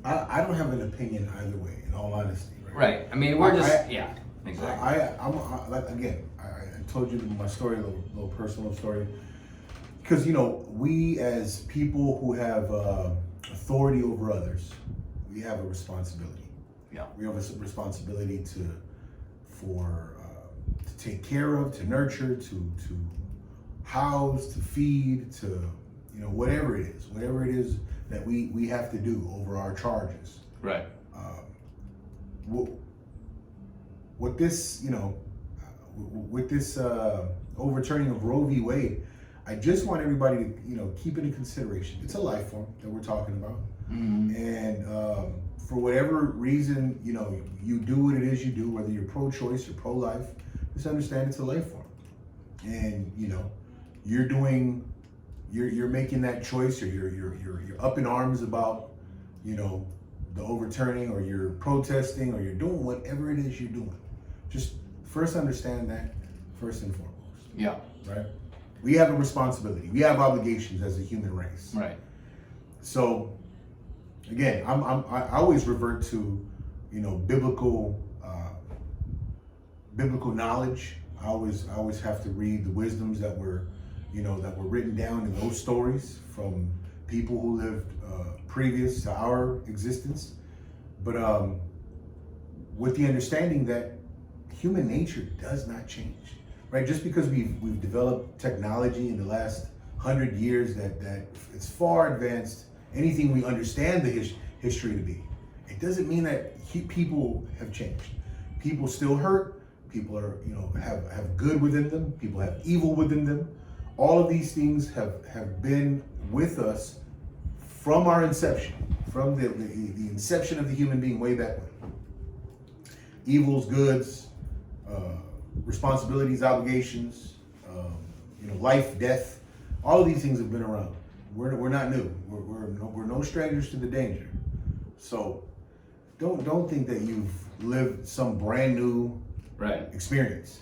A: I don't have an opinion either way, in all honesty.
B: Right. I mean, we're just,
A: I-
B: yeah, exactly.
A: I told you my story, a little personal story. Because, we as people who have authority over others, we have a responsibility.
B: Yeah.
A: We have a responsibility to take care of, to nurture, to house, to feed, to, whatever it is that we have to do over our charges.
B: Right.
A: With this, with this overturning of Roe v. Wade, I just want everybody to, keep it in consideration. It's a life form that we're talking about.
B: Mm-hmm.
A: And for whatever reason, you do what it is you do, whether you're pro-choice or pro-life, just understand it's a life form. And, you're making that choice, or you're up in arms about, the overturning, or you're protesting, or you're doing whatever it is you're doing. Just first understand that, first and foremost.
B: Yeah.
A: Right? We have a responsibility. We have obligations as a human race.
B: Right.
A: So, again, I always revert to, biblical knowledge. I always have to read the wisdoms that were written down in those stories from people who lived previous to our existence. But with the understanding that human nature does not change. Right, just because we've developed technology in the last 100 years that it's far advanced, anything we understand the history to be, it doesn't mean that people have changed. People still hurt. People are have good within them. People have evil within them. All of these things have been with us from our inception, from the inception of the human being way back when. Evils, goods. Responsibilities, obligations, life, death, all of these things have been around. We're not new. We're no strangers to the danger. So don't think that you've lived some brand new
B: Right.
A: experience.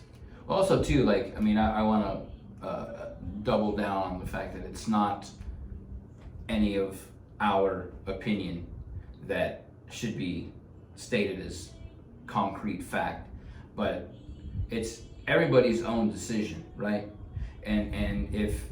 B: Also, too, like, I mean, I want to double down on the fact that it's not any of our opinion that should be stated as concrete fact, but it's everybody's own decision, right? And if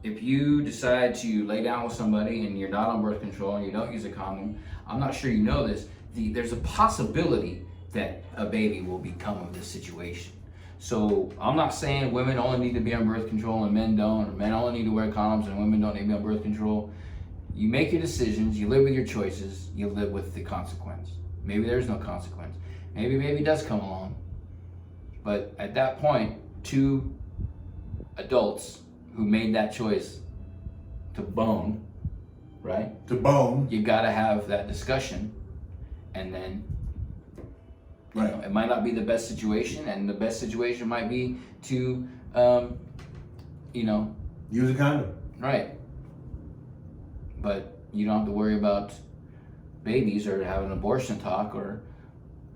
B: you decide to lay down with somebody and you're not on birth control and you don't use a condom, I'm not sure you know this, there's a possibility that a baby will become of this situation. So I'm not saying women only need to be on birth control and men don't, or men only need to wear condoms and women don't need to be on birth control. You make your decisions, you live with your choices, you live with the consequence. Maybe there's no consequence. Maybe a baby does come along. But at that point, two adults who made that choice to bone, right?
A: To bone.
B: You gotta have that discussion, and then you
A: Right.
B: know, it might not be the best situation, and the best situation might be to, you know,
A: Use a condom.
B: right. But you don't have to worry about babies or have an abortion talk, or,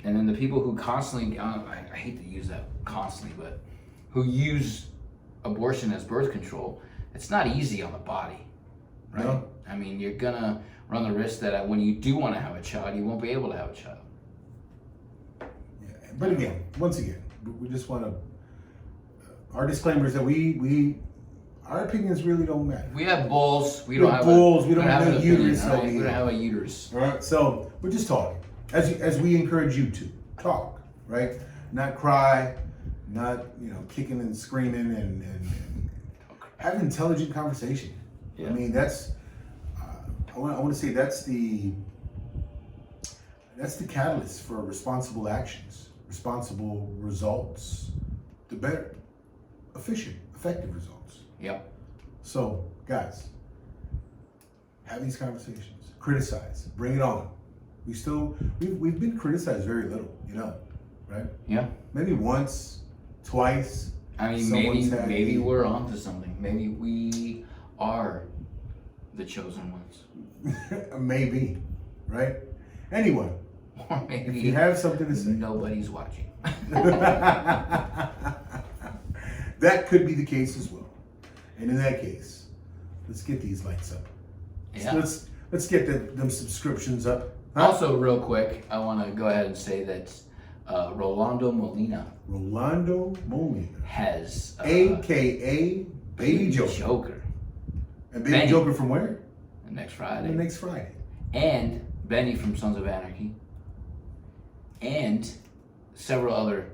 B: and then the people who constantly, I hate to use that constantly, but who use abortion as birth control, it's not easy on the body, right?
A: No.
B: I mean, you're gonna run the risk that when you do want to have a child, you won't be able to have a child.
A: Yeah. But again, once again, we just want to. Our disclaimer is that we our opinions really don't matter.
B: We have balls. We
A: We
B: don't
A: have
B: have
A: balls,
B: A,
A: we don't have
B: an
A: a
B: opinion,
A: uterus
B: all right?
A: over
B: We
A: here.
B: don't have a uterus.
A: All right, so we're just talking, as we encourage you to talk, right? Not cry, not kicking and screaming, and have intelligent conversation.
B: Yeah.
A: I mean, that's I want to say that's the catalyst for responsible actions, responsible results, the better, efficient, effective results.
B: Yep.
A: So, guys, have these conversations. Criticize. Bring it on. We've been criticized very little, right?
B: Yeah.
A: Maybe once, twice.
B: I mean,
A: Someone's had
B: maybe
A: a-
B: we're onto something. Maybe we are the chosen ones.
A: Maybe, right? Anyway,
B: Or
A: if
B: maybe
A: you have something to say,
B: nobody's watching.
A: that could be the case as well. And in that case, let's get these lights up.
B: Yeah.
A: Let's get them subscriptions up. Huh?
B: Also, real quick, I want to go ahead and say that Rolando Molina
A: Rolando Molina,
B: has
A: aka Baby Joker. And Baby
B: Benny.
A: Joker from where?
B: Next Friday.
A: Next Friday.
B: And Benny from Sons of Anarchy, and several other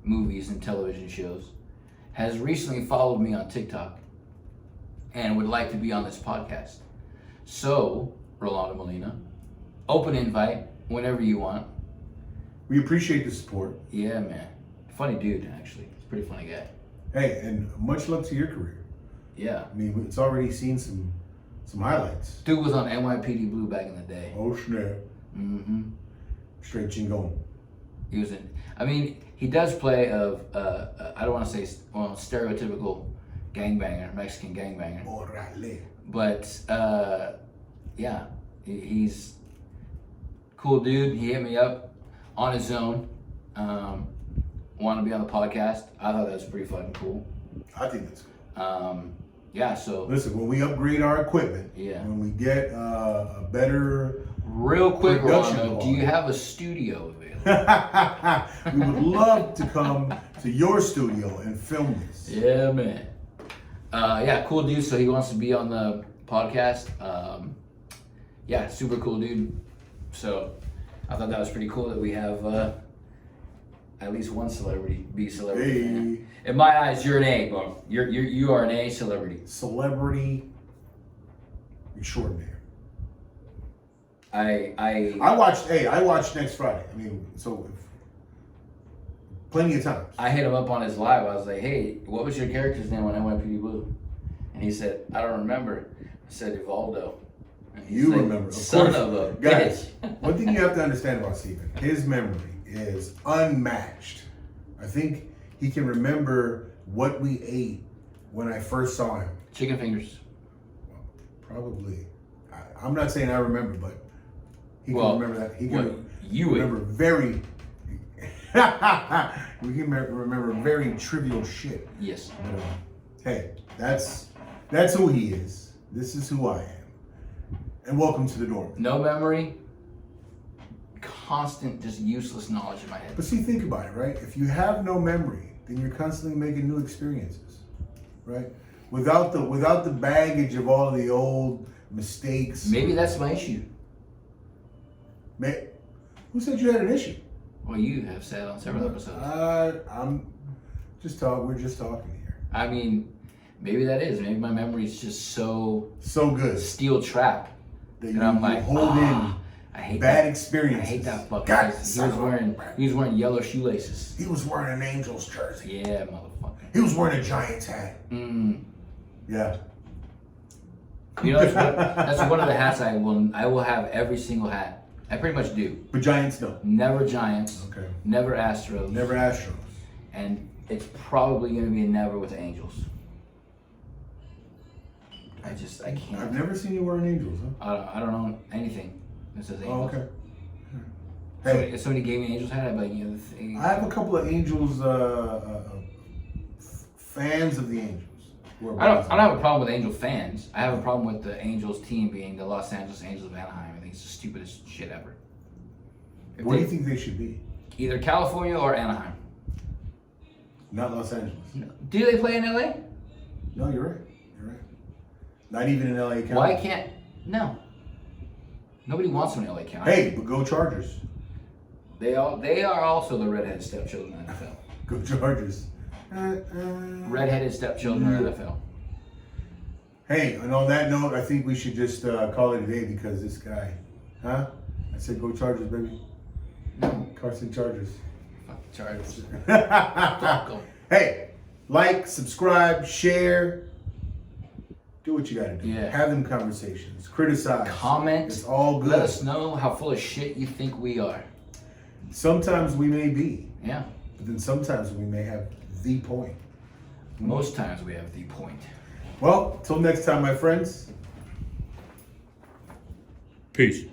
B: movies and television shows, has recently followed me on TikTok and would like to be on this podcast. So, Rolando Molina, open invite whenever you want.
A: We appreciate the support.
B: Yeah, man. Funny dude, actually. He's a pretty funny guy.
A: Hey, and much luck to your career.
B: Yeah.
A: I mean, it's already seen some highlights.
B: Dude was on NYPD Blue back in the day.
A: Oh snap!
B: Mm-hmm.
A: Straight chingon.
B: He was in. I mean, he does play of. I don't want to say stereotypical gangbanger, Mexican gangbanger.
A: Orale.
B: But yeah, he's cool dude. He hit me up on his own. Want to be on the podcast. I thought that was pretty fucking cool.
A: I think that's cool.
B: Yeah. So
A: Listen, when we upgrade our equipment,
B: Yeah.
A: when we get a better,
B: real quick,
A: Production
B: Rolando, do
A: quality.
B: you have a studio available?
A: we would love to come to your studio and film this.
B: Yeah, man. Yeah, cool dude. So he wants to be on the podcast. Yeah, super cool dude. So I thought that was pretty cool that we have at least one celebrity be celebrity.
A: Hey,
B: In my eyes, you're an A, bro. You are an A celebrity.
A: celebrity extraordinaire.
B: I
A: I watched next Friday. I mean, so plenty of times.
B: I hit him up on his live. I was like, hey, what was your character's name on NYPD Blue? And he said, I don't remember. I said, Evaldo. And he's
A: You
B: like,
A: remember, of
B: son
A: course.
B: of a
A: Guys,
B: bitch.
A: one thing you have to understand about Steven, his memory is unmatched. I think he can remember what we ate when I first saw him.
B: Chicken fingers.
A: Probably. I'm not saying I remember, but he can
B: Well,
A: remember that. He
B: what
A: can
B: you ate.
A: remember very. We can remember very trivial shit.
B: Yes.
A: But, hey, that's who he is. This is who I am. And welcome to the dorm.
B: No memory. Constant, just useless knowledge in my head.
A: But see, think about it, right? If you have no memory, then you're constantly making new experiences, right? Without the baggage of all the old mistakes.
B: Maybe that's my issue.
A: Who said you had an issue?
B: Well, you have said on several episodes.
A: We're just talking here.
B: I mean, maybe that is. Maybe my memory is just so
A: good
B: steel trap.
A: that
B: And I'm like,
A: hold in
B: I hate
A: bad
B: that.
A: experiences.
B: I hate that fucking
A: God,
B: place. He was wearing yellow shoelaces.
A: He was wearing an Angels jersey.
B: Yeah, motherfucker.
A: He was wearing a Giants hat. Yeah.
B: You know, that's one of the hats I will have every single hat. I pretty much do.
A: But Giants no.
B: Never Giants.
A: Okay.
B: Never Astros.
A: Never Astros.
B: And it's probably going to be a never with Angels. I can't.
A: I've never seen you wearing Angels, huh?
B: I don't know anything that says
A: Oh,
B: Angels.
A: okay.
B: Hey, if somebody gave me an Angels hat, I'd be like, you know,
A: I have a couple of Angels fans of the Angels.
B: I don't have a problem with Angel fans. I have a problem with the Angels team being the Los Angeles Angels of Anaheim. I think it's the stupidest shit ever.
A: What do you think they should be?
B: Either California or Anaheim.
A: Not Los Angeles.
B: Do they play in LA?
A: No, you're right. You're right. Not even in LA County.
B: Why can't? No. Nobody wants them in LA County.
A: Hey, but go Chargers.
B: They are also the redheaded stepchildren of the NFL.
A: Go Chargers.
B: Redheaded stepchildren of the NFL.
A: Hey, and on that note, I think we should just call it a day because this guy, huh? I said go Chargers, baby.
B: No.
A: Carson Chargers.
B: Fuck the Chargers. Fuck 'em.
A: Hey, like, subscribe, share. Do what you gotta do.
B: Yeah.
A: Have them conversations. Criticize.
B: Comment.
A: It's all good.
B: Let us know how full of shit you think we are.
A: Sometimes we may be,
B: Yeah.
A: but then sometimes we may have the point.
B: Most times we have the point.
A: Well, till next time, my friends.
C: Peace.